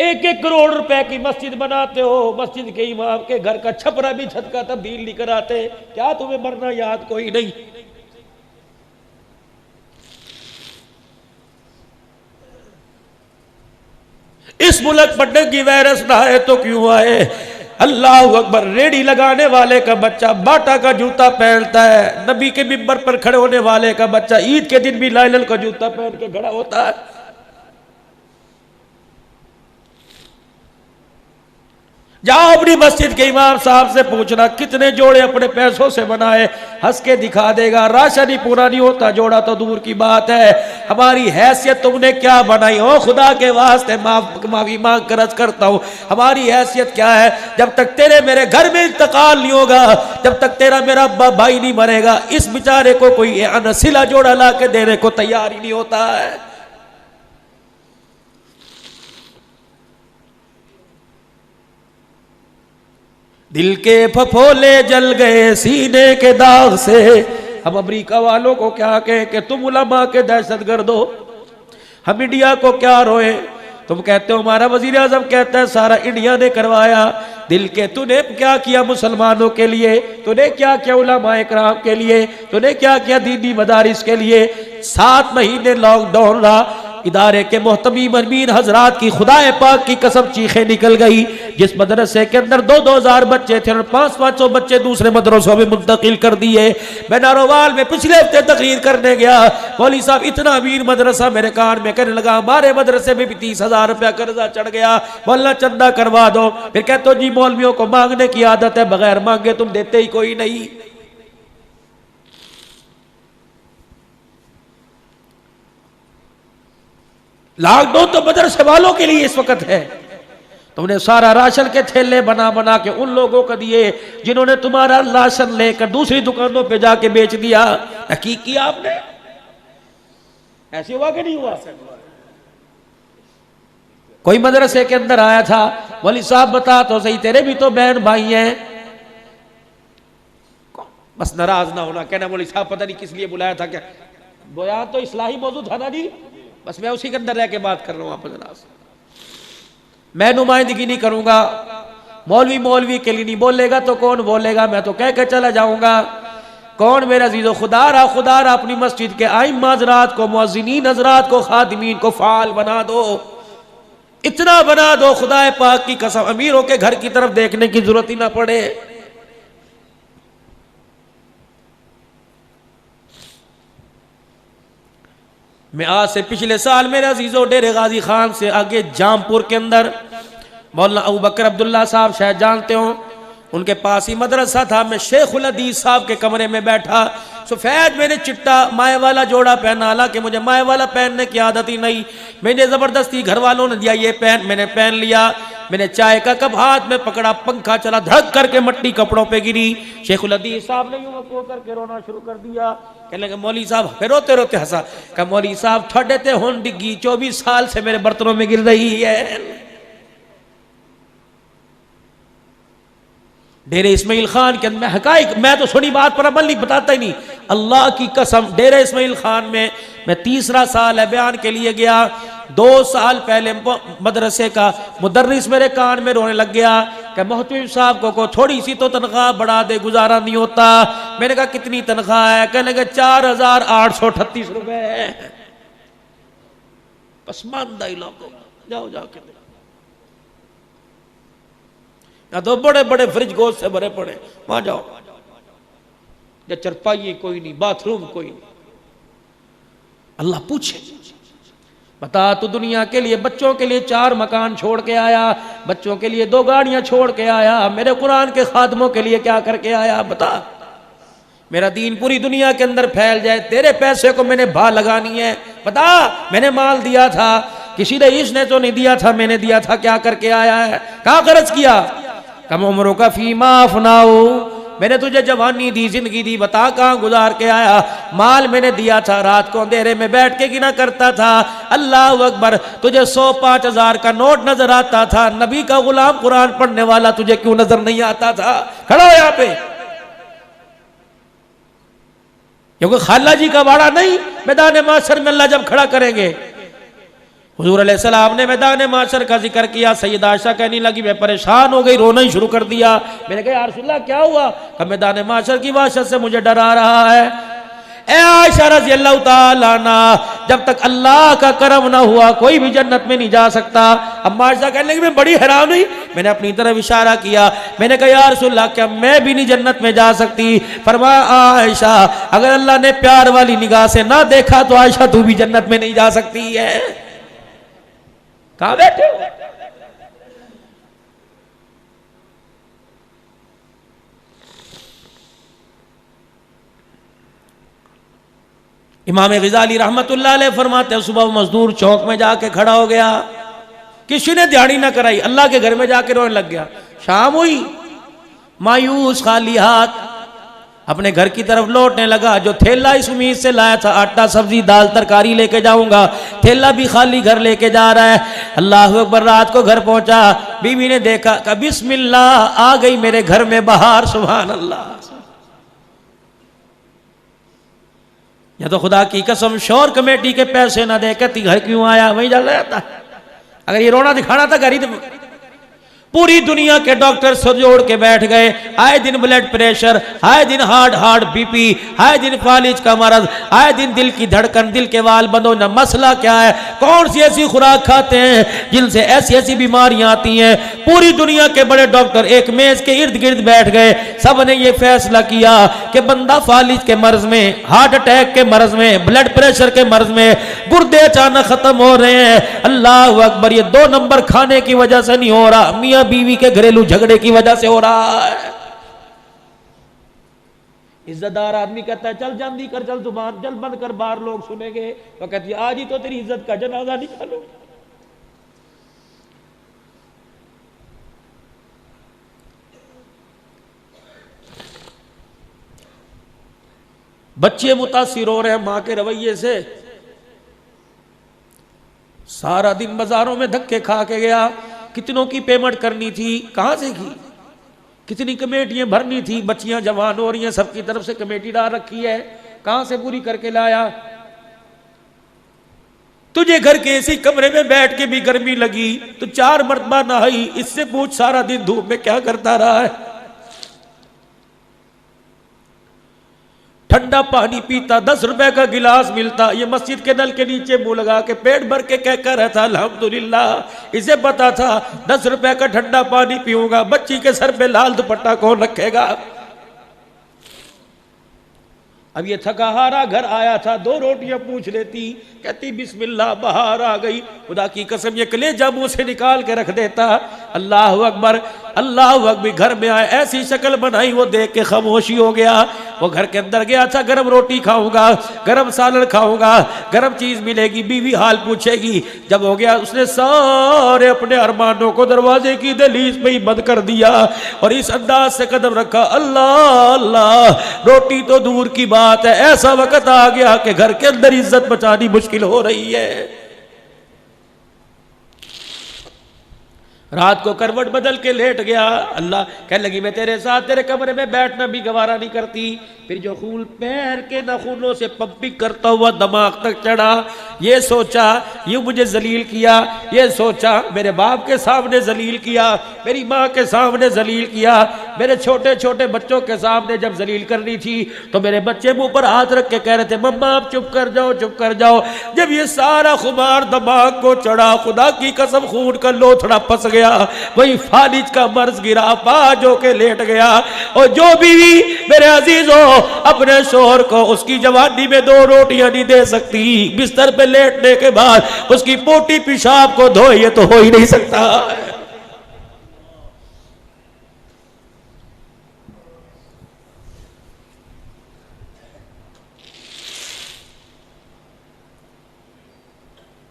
एक एक करोड़ रुपए की मस्जिद बनाते हो, मस्जिद के इमाम के घर का छपरा भी छत का तब्दील नहीं कराते। क्या तुम्हें मरना याद कोई नहीं? इस मुल्क पर डेंगू वायरस ना आए तो क्यों आए? अल्लाह अकबर। रेडी लगाने वाले का बच्चा बाटा का जूता पहनता है, नबी के मिंबर पर खड़े होने वाले का बच्चा ईद के दिन भी लाइलन का जूता पहन के खड़ा होता है। जाओ अपनी मस्जिद के इमाम साहब से पूछना कितने जोड़े अपने पैसों से बनाए, हंस के दिखा देगा। राशन ही पूरा नहीं होता, जोड़ा तो दूर की बात है। हमारी हैसियत तुमने क्या बनाई? ओ खुदा के वास्ते माफी मांग कर अर्ज करता हूं, हमारी हैसियत क्या है? जब तक तेरे मेरे घर में इंतकाल नहीं होगा, जब तक तेरा मेरा भाई नहीं मरेगा, इस बेचारे को कोई अनसिला जोड़ा ला के देने को तैयार ही नहीं होता है। दिल के फफोले जल गए सीने के दाग से। हम अमेरिका वालों को क्या कहें कि तुम उलमा के दहशतगर्द हो, हम इंडिया को क्या रोए? तुम कहते हो हमारा वजीर आजम कहता है सारा इंडिया ने करवाया। दिल के तूने क्या किया मुसलमानों के लिए? तूने क्या किया उलमाए कराम के लिए? तूने क्या किया दीनी मदारिस के लिए? 7 महीने लॉकडाउन रहा, इदारे के मोहतमीम अमीन हजरात की खुदाए पाक की कसम चीखें निकल गई। जिस मदरसे के अंदर 2,000 बच्चे थे और 500 बच्चे दूसरे मदरसों में मुंतकिल कर दिए। मैं नारोवाल में पिछले हफ्ते तकरीर करने गया, मौलवी साहब इतना अमीर मदरसा मेरे कान में कहने लगा हमारे मदरसे में भी 30,000 रुपया कर्जा चढ़ गया, मौलाना चंदा करवा दो। फिर कहते हो जी मौलवियों को मांगने की आदत है, बगैर मांगे तुम देते ही कोई नहीं। लॉकडाउन तो मदरसे वालों के लिए इस वक्त है। तुमने सारा राशन के थैले बना बना के उन लोगों को दिए जिन्होंने तुम्हारा राशन लेकर दूसरी दुकानों पे जाके बेच दिया। तहकीक किया आपने? ऐसे हुआ कि नहीं हुआ? कोई मदरसे के अंदर आया था, मौलवी साहब बता तो सही तेरे भी तो बहन भाई हैं। बस नाराज ना होना, कहना मौलवी साहब पता नहीं किस लिए बुलाया था। क्या बोया तो इस्लाही मौजूद था ना जी, बस मैं उसी के अंदर रह के बात कर रहा हूं। आप जनाब मैं नुमाइंदगी नहीं करूंगा, मौलवी के लिए नहीं बोलेगा तो कौन बोलेगा? मैं तो कह के चला जाऊंगा। कौन मेरा अजीज़ो खुदा रहा अपनी मस्जिद के आइम्मा हज़रात को, मुअज़्ज़िनीन हज़रात को, खादिमीन को फ़ाल बना दो। इतना बना दो खुदा पाक की कसम अमीरों के घर की तरफ देखने की जरूरत ही ना पड़े। मैं आज से पिछले साल मेरे अजीजों डेरे गाजी खान से आगे जामपुर के अंदर मौलाना अबू बकर अब्दुल्ला साहब शायद जानते हो, उनके पास ही मदरसा था। मैं शेखुल हदीस साहब के कमरे में बैठा, सफेद मैंने चिट्टा माए वाला जोड़ा पहना, हालांकि मुझे माए वाला पहनने की आदत ही नहीं। मैंने जबरदस्ती घर वालों ने दिया ये पहन, मैंने पहन लिया। मैंने चाय का कप हाथ में पकड़ा, पंखा चला, धड़क करके मट्टी कपड़ों पे गिरी। शेखुल हदीस साहब ने यूं को करके रोना शुरू कर दिया। कहने लगे मौलवी साहब, फिर रोते रोते हंसा। कहा मौलवी साहब ठंडे ते होन डिग्गी 24 साल से मेरे बर्तनों में गिर रही है। डेरे इस्माइल खान के अंदर हकाइक, मैं तो सुनी बात पर अमल नहीं बताता ही नहीं। अल्लाह की कसम डेरे इस्माइल खान में मैं 3रा साल है बयान के लिए गया। 2 साल पहले मदरसे का मुदर्रिस मेरे कान में रोने लग गया कि मोहतमिम साहब को थोड़ी सी तो तनख्वाह बढ़ा दे, गुजारा नहीं होता। मैंने कहा कितनी तनख्वाह है? कहने लगे 4,838 रुपए है। पसमानदा इलाकों जाओ जाके या तो बड़े बड़े फ्रिज गोश्त से भरे पड़े, वहां जाओ। या चरपाई कोई नहीं, बाथरूम कोई नहीं। अल्लाह पूछे बता तू दुनिया के लिए बच्चों के लिए 4 मकान छोड़ के आया, बच्चों के लिए 2 गाड़ियां छोड़ के आया, मेरे कुरान के खादमों के लिए क्या करके आया? बता। मेरा दीन पूरी दुनिया के अंदर फैल जाए, तेरे पैसे को मैंने भा लगानी है। बता, मैंने माल दिया था, किसी रईस ने तो नहीं दिया था, मैंने दिया था, क्या करके आया है? कहाँ खर्च किया? कम उम्रों का फीमा अफनाओ, मैंने तुझे जवानी दी, जिंदगी दी, बता कहाँ गुजार के आया? माल मैंने दिया था, रात को अंधेरे में बैठ के गिना करता था। अल्लाह अकबर, तुझे 100-5,000 का नोट नजर आता था, नबी का गुलाम कुरान पढ़ने वाला तुझे क्यों नजर नहीं आता था? खड़ा हो यहाँ पे, क्योंकि खाला जी का वाड़ा नहीं, मैदान माशर में अल्लाह जब खड़ा करेंगे हुजूर अलैहिस्सलाम ने मैदान माशर का जिक्र किया। सैयद आयशा कहने लगी मैं परेशान हो गई, रोना ही शुरू कर दिया। मैंने कहा या रसूलल्लाह क्या हुआ? कहा मैदान माशर की वहशत से मुझे डरा रहा है। ए आयशा रज़ी अल्लाह ताला अन्हा, जब तक अल्लाह का करम ना हुआ कोई भी जन्नत में नहीं जा सकता। अब आयशा कहने लगी मैं बड़ी हैरान हुई। मैंने अपनी तरफ इशारा किया, मैंने कहा या रसूलल्लाह क्या मैं भी नहीं जन्नत में जा सकती? फरमाया आयशा अगर अल्लाह ने प्यार वाली निगाह से ना देखा तो आयशा तू भी जन्नत में नहीं जा सकती है। कहां बैठे हो? इमाम ग़ज़ाली रहमतुल्लाह अलैह फरमाते हैं सुबह मजदूर चौक में जाके खड़ा हो गया, किसी ने दिहाड़ी ना कराई, अल्लाह के घर में जाके रोने लग गया। शाम हुई, मायूस खाली हाथ अपने घर की तरफ लौटने लगा। जो थैला इस उम्मीद से लाया था आटा सब्जी दाल तरकारी लेके जाऊंगा, थैला भी खाली घर लेके जा रहा है। अल्लाह अकबर। रात को घर पहुंचा, बीवी ने देखा कि बिस्मिल्लाह आ गई मेरे घर में बहार, सुभान अल्लाह। या तो खुदा की कसम शोर कमेटी के पैसे ना दे कहती घर क्यों आया, वहीं चल रहा था। अगर ये रोना दिखाना था घर ही पूरी दुनिया के डॉक्टर सर जोड़ के बैठ गए। आए दिन ब्लड प्रेशर, आए दिन हार्ट बीपी, आए दिन फालिज का मरज, आए दिन दिल की धड़कन, दिल के वाल बंद होना। मसला क्या है? कौन सी ऐसी खुराक खाते हैं जिनसे ऐसी ऐसी बीमारियां आती हैं? पूरी दुनिया के बड़े डॉक्टर एक मेज के इर्द गिर्द बैठ गए। सब ने यह फैसला किया कि बंदा फालिज के मर्ज में, हार्ट अटैक के मर्ज में, ब्लड प्रेशर के मर्ज में, गुर्दे अचानक खत्म हो रहे हैं। अल्लाह अकबर। ये 2 नंबर खाने की वजह से नहीं हो रहा, मियां बीवी के घरेलू झगड़े की वजह से हो रहा है। इज्जतदार आदमी कहता है चल जल्दी कर, चल जुबान जल बंद कर, बाहर लोग सुनेंगे। तो कहती है आज ही तो तेरी इज्जत का जनाजा निकालो। बच्चे मुतासिर हो रहे हैं मां के रवैये से। सारा दिन बाजारों में धक्के खा के गया, कितनों की पेमेंट करनी थी, कहां से की, कितनी कमेटियां भरनी थी, बच्चियां जवान हो रही हैं, सबकी तरफ से कमेटी डाल रखी है, कहां से पूरी करके लाया। तुझे घर के इसी कमरे में बैठ के भी गर्मी लगी तो 4 मरतबा नहाई, इससे पूछ सारा दिन धूप में क्या करता रहा है। ठंडा पानी पीता, 10 रुपए का गिलास मिलता, ये मस्जिद के नल के नीचे मुंह लगा के पेट भर के कहकर रहता अल्हम्दुलिल्लाह। इसे पता था 10 रुपए का ठंडा पानी पीऊंगा, बच्ची के सर पे लाल दुपट्टा कौन रखेगा। अब ये थका हारा घर आया था, 2 रोटियां पूछ लेती, कहती बिस्मिल्लाह बाहर आ गई। खुदा की कसम ये कलेजा मुंह से निकाल के रख देता। अल्लाह अकबर, अल्लाह अकबर। घर में आए, ऐसी शक्ल बनाई, वो देख के खामोशी हो गया। वो घर के अंदर गया था, गरम रोटी खाऊंगा, गरम सालन खाऊंगा, गरम चीज मिलेगी, बीवी हाल पूछेगी। जब हो गया उसने सारे अपने अरमानों को दरवाजे की दहलीज पे ही बंद कर दिया और इस अंदाज से कदम रखा, अल्लाह अल्लाह। रोटी तो दूर की बात है, ऐसा वक्त आ गया कि घर के अंदर इज्जत बचानी मुश्किल हो रही है। रात को करवट बदल के लेट गया। अल्लाह कहने लगी मैं तेरे साथ तेरे कमरे में बैठना भी गवारा नहीं करती। फिर जो खून पैर के नाखूनों से पंपिंग करता हुआ दिमाग तक चढ़ा, ये सोचा ये मुझे जलील किया, ये सोचा मेरे बाप के सामने जलील किया, मेरी माँ के सामने जलील किया, मेरे छोटे छोटे बच्चों के सामने जब जलील करनी थी तो मेरे बच्चे मुंह पर हाथ रख के कह रहे थे मम्मा आप चुप कर जाओ, चुप कर जाओ। जब ये सारा खुमार दिमाग को चढ़ा, खुदा की कसम खून का लोथड़ा फंस गया, वही फालिज का मर्ज गिरा, बाज होके लेट गया। और जो बीवी मेरे अजीजों अपने शोहर को उसकी जवानी में 2 रोटियां नहीं दे सकती, बिस्तर पे लेटने के बाद उसकी पोटी पेशाब को धोए, ये तो हो ही नहीं सकता।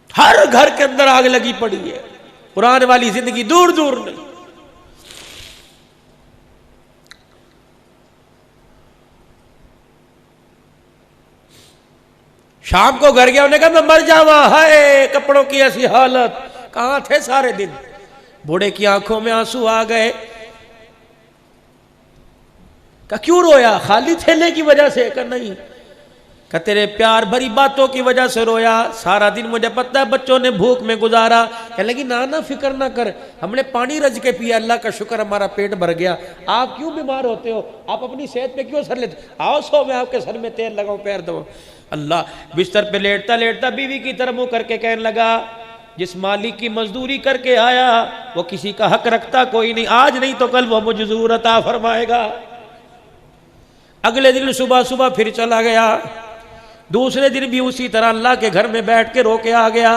हर घर के अंदर आग लगी पड़ी है, कुरान वाली जिंदगी दूर दूर नहीं। शाम को घर गया, उन्हें कहा मैं मर जावा, हाय कपड़ों की ऐसी हालत, कहां थे सारे दिन। बूढ़े की आंखों में आंसू आ गए। कहा क्यों रोया? खाली थैले की वजह से? कहा नहीं, कि तेरे प्यार भरी बातों की वजह से रोया, सारा दिन मुझे पता है बच्चों ने भूख में गुजारा। कह लगी ना फिक्र ना कर, हमने पानी रज के पिया, अल्लाह का शुक्र हमारा पेट भर गया। आप क्यों बीमार होते हो, आप अपनी सेहत पे क्यों सर लेते, आओ सो मैं आपके सर में तेल लगाऊं, पैर दो। अल्लाह बिस्तर पे लेटता लेटता बीवी की तरफ मुंह करके कहने लगा, जिस मालिक की मजदूरी करके आया वो किसी का हक रखता कोई नहीं, आज नहीं तो कल वो मुझे जरूर अता फरमाएगा। अगले दिन सुबह सुबह फिर चला गया, दूसरे दिन भी उसी तरह अल्लाह के घर में बैठ के रो के आ गया।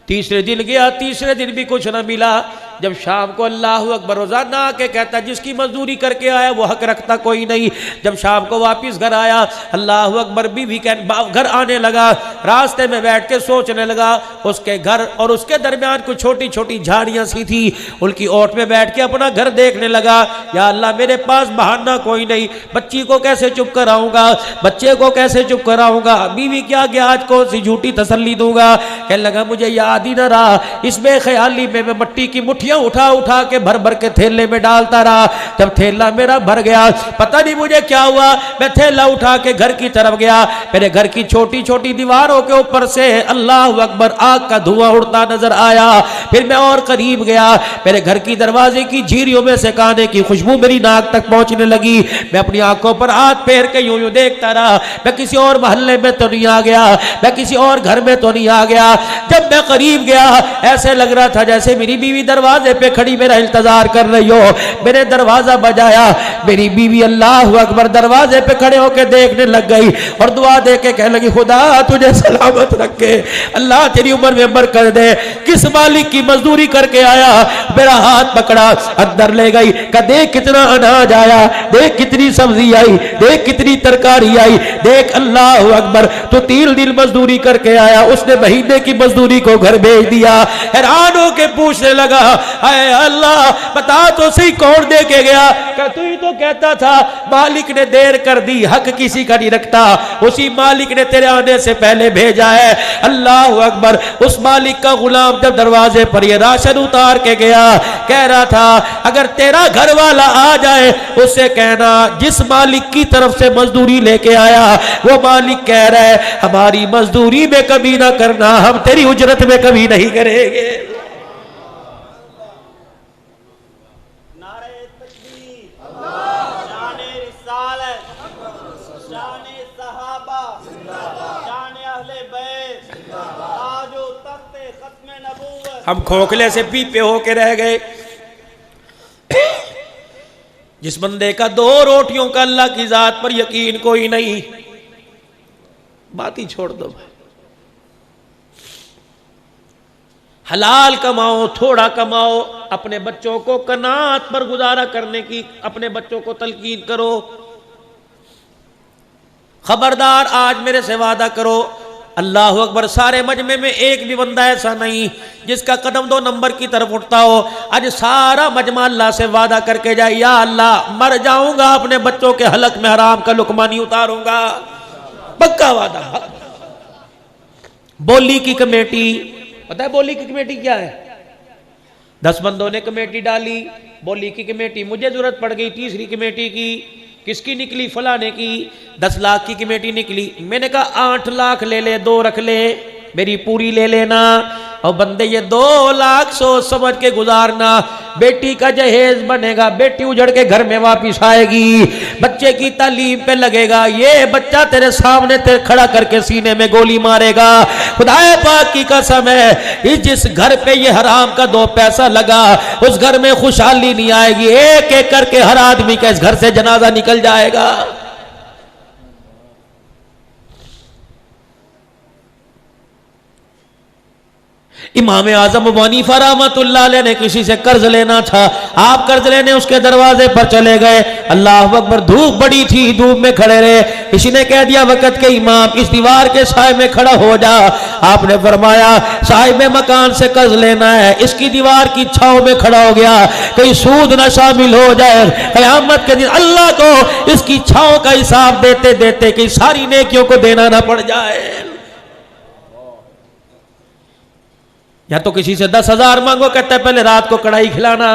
तीसरे दिन गया, तीसरे दिन भी कुछ ना मिला। जब शाम को अल्लाह अकबर रोजाना आके कहता जिसकी मजदूरी करके आया वो हक रखता कोई नहीं। जब शाम को वापस घर आया, अल्लाह अकबर भी घर आने लगा, रास्ते में बैठ के सोचने लगा, उसके घर और उसके दरमियान कुछ छोटी छोटी झाड़ियाँ सी थी, उनकी ओट में बैठ के अपना घर देखने लगा। या अल्लाह मेरे पास बहाना कोई नहीं, बच्ची को कैसे चुप कराऊंगा, बच्चे को कैसे चुप कराऊंगा, बीवी क्या गया आज कौन सी झूठी तसल्ली दूंगा। कहने लगा मुझे याद ही ना रहा, इस बेख्याली में मैं मट्टी की मुट्ठी उठा उठा के भर भर के थैले में डालता रहा। जब थैला मेरा भर गया, पता नहीं मुझे क्या हुआ, मैं थैला उठा के घर की तरफ गया। मेरे घर की छोटी छोटी दीवारों के ऊपर से अल्लाह अकबर आग का धुआं उड़ता नजर आया। फिर मैं और करीब गया, मेरे घर की दरवाजे की झीरियों में से खाने की खुशबू मेरी नाक तक पहुंचने लगी। मैं अपनी आंखों पर हाथ फेर के यूं यूं देखता रहा, मैं किसी और मोहल्ले में तो नहीं आ गया, मैं किसी और घर में तो नहीं आ गया। जब मैं करीब गया, ऐसे लग रहा था जैसे मेरी बीवी दरवाजे पे खड़ी मेरा इंतजार कर रही हो। मैंने दरवाजा बजाया, मेरी बीवी अल्लाह अकबर दरवाजे पे खड़े होकर देखने लग गई और दुआ दे के कहने लगी खुदा तुझे सलामत रखे, अल्लाह तेरी उम्र में बरकत दे। किस मालिक की मजदूरी करके आया, मेरा हाथ पकड़ा अंदर ले गई, का देख कितना अनाज आया, देख कितनी सब्जी आई, देख कितनी तरकारी आई, देख अल्लाह अकबर तो 3 दिन मजदूरी करके आया, उसने महीने की मजदूरी को घर भेज दिया। हैरान होके पूछने लगा हाय अल्लाह बता तो सही कौन दे के गया। तू ही तो कहता था मालिक ने देर कर दी, हक किसी का नहीं रखता, उसी मालिक ने तेरे आने से पहले भेजा है। अल्लाह अकबर, उस मालिक का गुलाम जब दरवाजे पर ये राशन उतार के गया, कह रहा था अगर तेरा घर वाला आ जाए उससे कहना जिस मालिक की तरफ से मजदूरी लेके आया वो मालिक कह रहा है हमारी मजदूरी में कभी ना करना, हम तेरी उजरत में कभी नहीं करेंगे। हम खोखले से पीपे होके रह गए। जिस बंदे का 2 रोटियों का अल्लाह की जात पर यकीन कोई नहीं, बात ही छोड़ दो। हलाल कमाओ, थोड़ा कमाओ, अपने बच्चों को कनात पर गुजारा करने की अपने बच्चों को तलकीन करो। खबरदार आज मेरे से वादा करो, अल्लाह अकबर, सारे मजमे में एक भी बंदा ऐसा नहीं जिसका कदम 2 नंबर की तरफ उठता हो। आज सारा मजमा अल्लाह से वादा करके जाए, या अल्लाह मर जाऊंगा अपने बच्चों के हलक में हराम का लुकमा नहीं उतारूंगा, पक्का वादा। बोली की कमेटी, पता है बोली की कमेटी क्या है? 10 बंदों ने कमेटी डाली, बोली की कमेटी मुझे जरूरत पड़ गई, तीसरी कमेटी की किसकी निकली? फलाने की। 10 लाख की कमेटी निकली। मैंने कहा 8 लाख ले ले, 2 रख ले, मेरी पूरी ले लेना। और बंदे ये 2 लाख सोच समझ के गुजारना, बेटी का जहेज बनेगा, बेटी उजड़ के घर में वापिस आएगी, बच्चे की तालीम पे लगेगा, ये बच्चा तेरे सामने तेरे खड़ा करके सीने में गोली मारेगा। खुदाए पाक की कसम है, जिस घर पे ये हराम का 2 पैसा लगा उस घर में खुशहाली नहीं आएगी। एक एक करके हर आदमी का इस घर से जनाजा निकल जाएगा। इमाम आजम अबू हनीफा रहमतुल्लाह अलैह ने किसी से कर्ज लेना था, आप कर्ज लेने उसके दरवाजे पर चले गए। अल्लाह अकबर, धूप बड़ी थी, धूप में खड़े रहे। किसी ने कह दिया वक़्त के इमाम इस दीवार के साए में खड़ा हो जा। आपने फरमाया साहिब मकान से कर्ज लेना है, इसकी दीवार की छांव में खड़ा हो गया, कहीं सूद न शामिल हो जाए, क़यामत के दिन अल्लाह को इसकी छांव का हिसाब देते देते कि सारी नेकियों को देना ना पड़ जाए। या तो किसी से 10,000 मांगो, कहता है पहले रात को कढ़ाई खिलाना।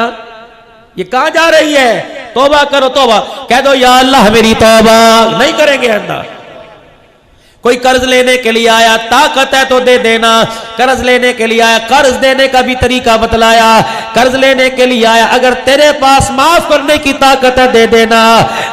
ये कहां जा रही है? तौबा करो, तौबा कह दो, या अल्लाह मेरी तौबा नहीं करेंगे। अल्लाह कोई कर्ज लेने के लिए आया, ताकत है तो दे देना। कर्ज लेने के लिए आया, कर्ज देने का भी तरीका बतलाया। कर्ज लेने के लिए आया, अगर तेरे पास माफ करने की ताकत है दे देना,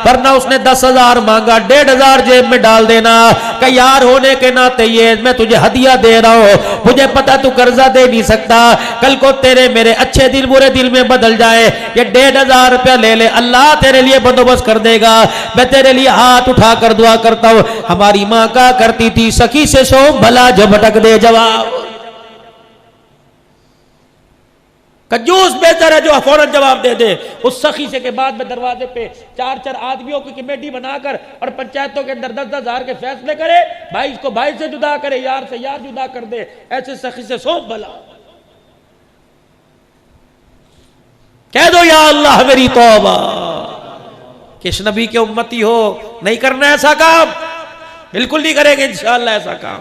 वरना उसने 10,000 मांगा, 1,500 जेब में डाल देना कि यार होने के नाते ये मैं तुझे हदिया दे रहा हूं, मुझे पता तू कर्जा दे नहीं सकता, कल को तेरे मेरे अच्छे दिल बुरे दिल में बदल जाए, ये 1,500 रुपया ले ले, अल्लाह तेरे लिए बंदोबस्त कर देगा। मैं तेरे लिए हाथ उठा कर दुआ करता हूं। हमारी मां का करती थी, सखी से सो भला झपटक दे जवाब। कंजूस बेहतर है जो फौरन जवाब दे दे। उस सखी से के बाद में दरवाजे पे 4-4 आदमियों की कमेटी बनाकर और पंचायतों के अंदर 10-10 हजार के फैसले करे, भाई इसको भाई से जुदा करे, यार से यार जुदा कर दे, ऐसे सखी से सो भला। कह दो या अल्लाह मेरी तौबा। किस नबी के उम्मती हो, नहीं करना ऐसा काम, बिल्कुल नहीं करेंगे इंशाअल्लाह ऐसा काम।